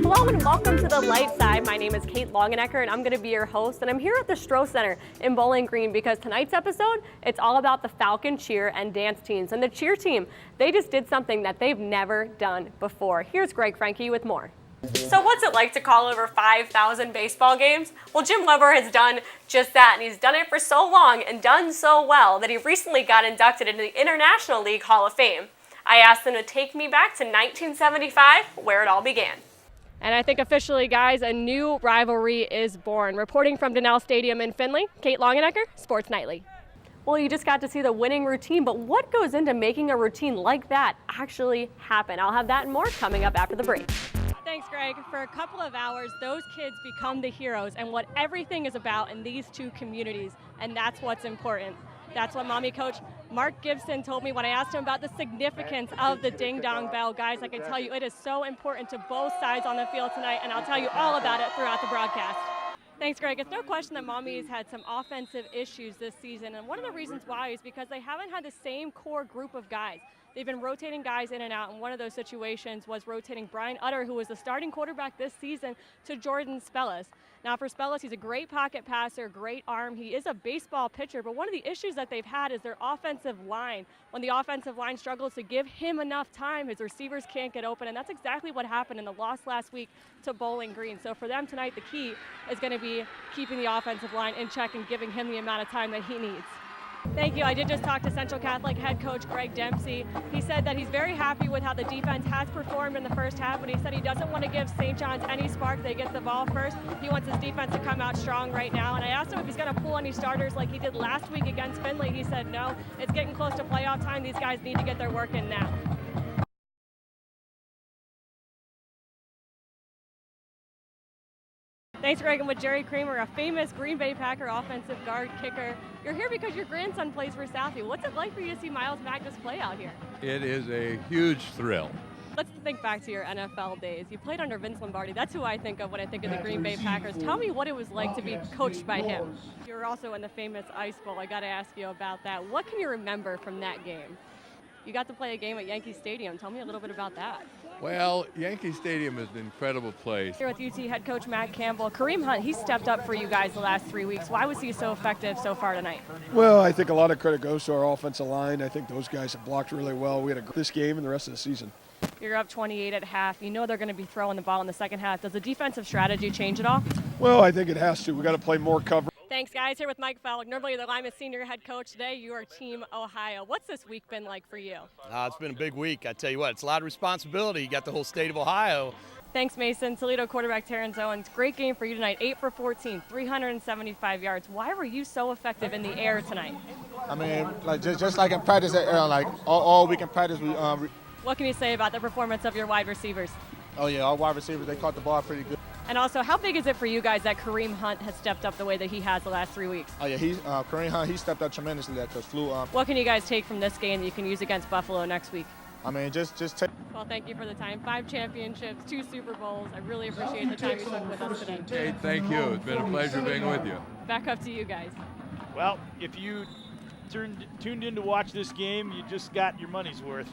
Hello and welcome to The Light Side. My name is Kate Longenecker and I'm going to be your host, and I'm here at the Stroh Center in Bowling Green because tonight's episode, it's all about the Falcon cheer and dance teams. And the cheer team, they just did something that they've never done before. Here's Greg Franke with more. So what's it like to call over 5,000 baseball games? Well, Jim Weber has done just that, and he's done it for so long and done so well that he recently got inducted into the International League Hall of Fame. I asked him to take me back to 1975, where it all began. And I think officially, guys, a new rivalry is born. Reporting from Donnell Stadium in Findlay, Kate Longenecker, Sports Nightly. Well, you just got to see the winning routine, but what goes into making a routine like that actually happen? I'll have that and more coming up after the break. Thanks, Greg. For a couple of hours, those kids become the heroes and what everything is about in these two communities, and that's what's important. That's what Mommy Coach Mark Gibson told me when I asked him about the significance of the Ding Dong Bell. Guys, I can tell you it is so important to both sides on the field tonight, and I'll tell you all about it throughout the broadcast. Thanks, Greg. It's no question that Mommy's had some offensive issues this season, and one of the reasons why is because they haven't had the same core group of guys. They've been rotating guys in and out, and one of those situations was rotating Brian Utter, who was the starting quarterback this season, to Jordan Spellis. Now for Spellis, he's a great pocket passer, great arm. He is a baseball pitcher, but one of the issues that they've had is their offensive line. When the offensive line struggles to give him enough time, his receivers can't get open, and that's exactly what happened in the loss last week to Bowling Green. So for them tonight, the key is going to be keeping the offensive line in check and giving him the amount of time that he needs. Thank you. I did just talk to Central Catholic head coach Greg Dempsey. He said that he's very happy with how the defense has performed in the first half, but he said he doesn't want to give St. John's any spark. They get the ball first. He wants his defense to come out strong right now. And I asked him if he's going to pull any starters like he did last week against Findlay. He said no. It's getting close to playoff time. These guys need to get their work in now. Thanks, Greg. And with Jerry Kramer, a famous Green Bay Packer offensive guard kicker. You're here because your grandson plays for Southie. What's it like for you to see Miles Magnus play out here? It is a huge thrill. Let's think back to your NFL days. You played under Vince Lombardi. That's who I think of when I think of the Green Bay Packers. Tell me what it was like to be coached by him. You were also in the famous Ice Bowl. I got to ask you about that. What can you remember from that game? You got to play a game at Yankee Stadium. Tell me a little bit about that. Well, Yankee Stadium is an incredible place. Here with UT head coach Matt Campbell. Kareem Hunt, he stepped up for you guys the last 3 weeks. Why was he so effective so far tonight? Well, I think a lot of credit goes to our offensive line. I think those guys have blocked really well. We had this game and the rest of the season. You're up 28 at half. You know they're going to be throwing the ball in the second half. Does the defensive strategy change at all? Well, I think it has to. We got to play more cover. Thanks, guys. Here with Mike Fellick, normally the Lima senior head coach. Today, you are Team Ohio. What's this week been like for you? It's been a big week. I tell you what, it's a lot of responsibility. You got the whole state of Ohio. Thanks, Mason. Toledo quarterback Terrence Owens. Great game for you tonight. 8 for 14, 375 yards. Why were you so effective in the air tonight? I mean, like just like in practice, like all week in practice, we. What can you say about the performance of your wide receivers? Oh yeah, our wide receivers, they caught the ball pretty good. And also, how big is it for you guys that Kareem Hunt has stepped up the way that he has the last 3 weeks? Oh yeah, Kareem Hunt, he stepped up tremendously there because Flew. What can you guys take from this game that you can use against Buffalo next week? I mean, just take. Well, thank you for the time. 5 championships, 2 Super Bowls. I really appreciate the time you took with us today. Kate, thank you. It's been a pleasure being with you. Back up to you guys. Well, if you tuned in to watch this game, you just got your money's worth.